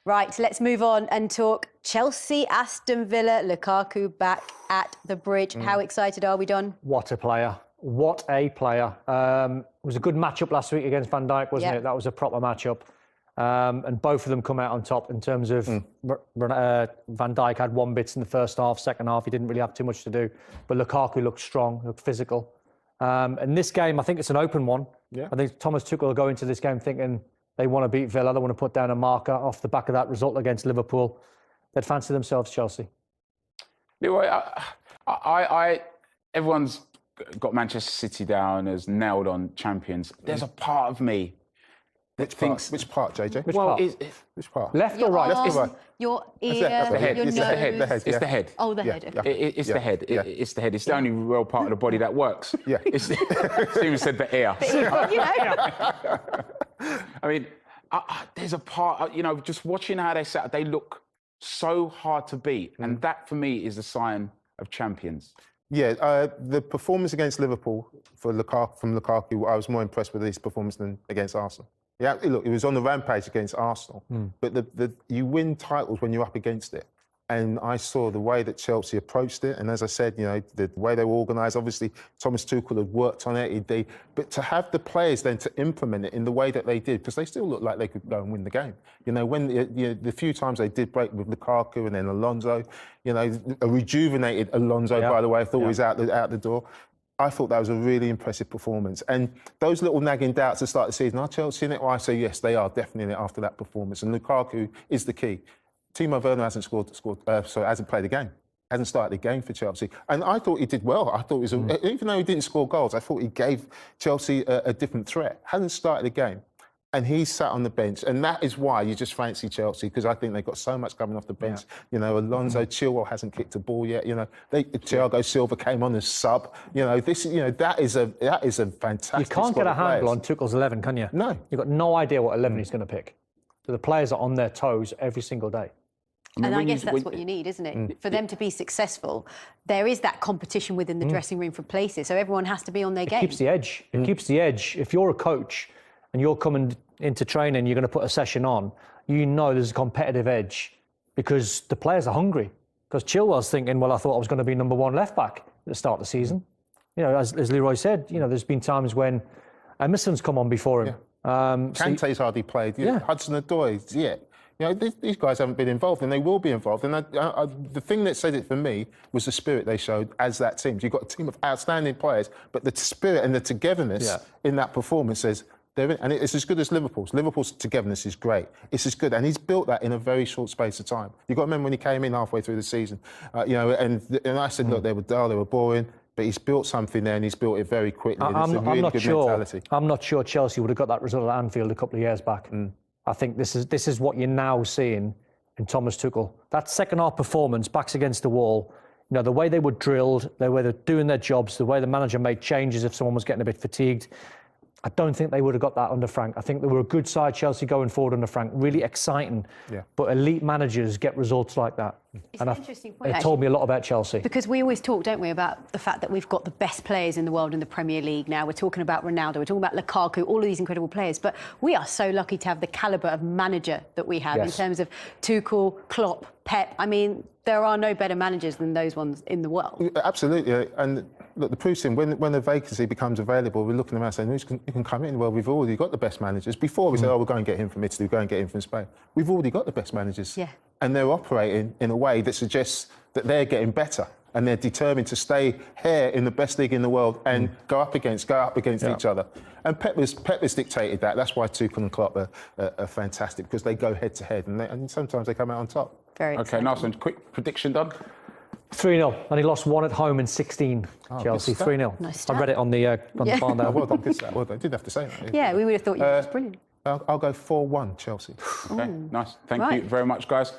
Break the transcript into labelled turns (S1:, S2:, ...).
S1: Right, let's move on and talk Chelsea, Aston Villa, Lukaku back at the bridge. How excited are we, Don?
S2: What a player. What a player. It was a good matchup last week against Van Dijk, wasn't it? That was a proper matchup. And both of them come out on top in terms of Van Dijk had one bits in the first half, second half, he didn't really have too much to do. But Lukaku looked strong, looked physical. And this game, I think it's an open one. Yeah. I think Thomas Tuchel will go into this game thinking they want to beat Villa, they want to put down a marker off the back of that result against Liverpool. They'd fancy themselves Chelsea.
S3: Leroy, everyone's got Manchester City down as nailed on champions. There's a part of me that thinks...
S4: Which part, JJ?
S3: Which part?
S4: Which part?
S2: Left or right?
S1: Left or right? Your ear, your nose...
S3: It's the head.
S1: Oh, the head. Okay.
S3: It's the head. It's the head. It's the only real part of the body that works.
S4: Yeah.
S3: Stephen said the ear.
S1: You know.
S3: I mean, there's a part, just watching how they set up, they look so hard to beat. And that, for me, is a sign of champions.
S4: Yeah, the performance against Liverpool from Lukaku, I was more impressed with his performance than against Arsenal. Yeah, look, it was on the rampage against Arsenal, but you win titles when you're up against it. And I saw the way that Chelsea approached it, and as I said, the way they were organised. Obviously, Thomas Tuchel had worked on it. But to have the players then to implement it in the way that they did, because they still looked like they could go and win the game. When the few times they did break with Lukaku and then Alonso, a rejuvenated Alonso, by the way, I thought was out the door. I thought that was a really impressive performance. And those little nagging doubts at the start of the season, are Chelsea in it? Well, I say yes, they are definitely in it after that performance. And Lukaku is the key. Timo Werner hasn't hasn't played a game, hasn't started a game for Chelsea. And I thought he did well. I thought it was, even though he didn't score goals, I thought he gave Chelsea a different threat. Hasn't started a game. And he sat on the bench. And that is why you just fancy Chelsea, because I think they've got so much coming off the bench. Alonso, Chilwell hasn't kicked a ball yet. Thiago Silva came on as sub. That is a fantastic.
S2: You can't get a handle on Tuchel's 11, can you?
S4: No.
S2: You've got no idea what 11 he's going to pick. So the players are on their toes every single day.
S1: And I guess that's what you need, isn't it? For them to be successful, there is that competition within the dressing room for places, so everyone has to be on their game.
S2: It keeps the edge. It keeps the edge. If you're a coach and you're coming into training, you're going to put a session on, there's a competitive edge because the players are hungry. Because Chilwell's thinking, well, I thought I was going to be number one left-back at the start of the season. As Leroy said, there's been times when Emerson's come on before him.
S4: Kante's hardly played. Hudson-Odoi, these guys haven't been involved, and they will be involved. And the thing that said it for me was the spirit they showed as that team. You've got a team of outstanding players, but the spirit and the togetherness in that performance says they're in, and it's as good as Liverpool's. Liverpool's togetherness is great. It's as good, and he's built that in a very short space of time. You've got to remember when he came in halfway through the season, and I said, look, they were dull, they were boring. But he's built something there, and he's built it very quickly. It's a really good mentality.
S2: I'm not sure Chelsea would have got that result at Anfield a couple of years back. I think this is what you're now seeing in Thomas Tuchel. That second half performance, backs against the wall, the way they were drilled, the way they're doing their jobs, the way the manager made changes if someone was getting a bit fatigued. I don't think they would have got that under Frank. I think they were a good side, Chelsea, going forward under Frank. Really exciting. Yeah. But elite managers get results like that.
S1: It's an interesting point.
S2: It told me a lot about Chelsea.
S1: Because we always talk, don't we, about the fact that we've got the best players in the world in the Premier League now. We're talking about Ronaldo, we're talking about Lukaku, all of these incredible players. But we are so lucky to have the calibre of manager that we have in terms of Tuchel, Klopp, Pep. I mean, there are no better managers than those ones in the world.
S4: Absolutely. And look, the proof's in when a vacancy becomes available, we're looking around saying, who can come in? Well, we've already got the best managers. Before we said, we'll go and get him from Italy, we'll go and get him from Spain. We've already got the best managers. Yeah. And they're operating in a way that suggests that they're getting better and they're determined to stay here in the best league in the world and go up against each other. And Pep has dictated that. That's why Tuchel and Klopp are fantastic, because they go head to head and sometimes they come out on top.
S1: Very exciting.
S3: Nice one. Quick prediction, Don.
S2: 3-0. Only lost one at home in 16. Chelsea 3-0.
S1: Nice
S2: I read it on the barn there.
S4: Well done, good start. Well done. Didn't have to say that.
S1: Yeah, we would have thought you were just brilliant.
S4: I'll go 4-1 Chelsea.
S3: Okay, nice. Thank you very much, guys.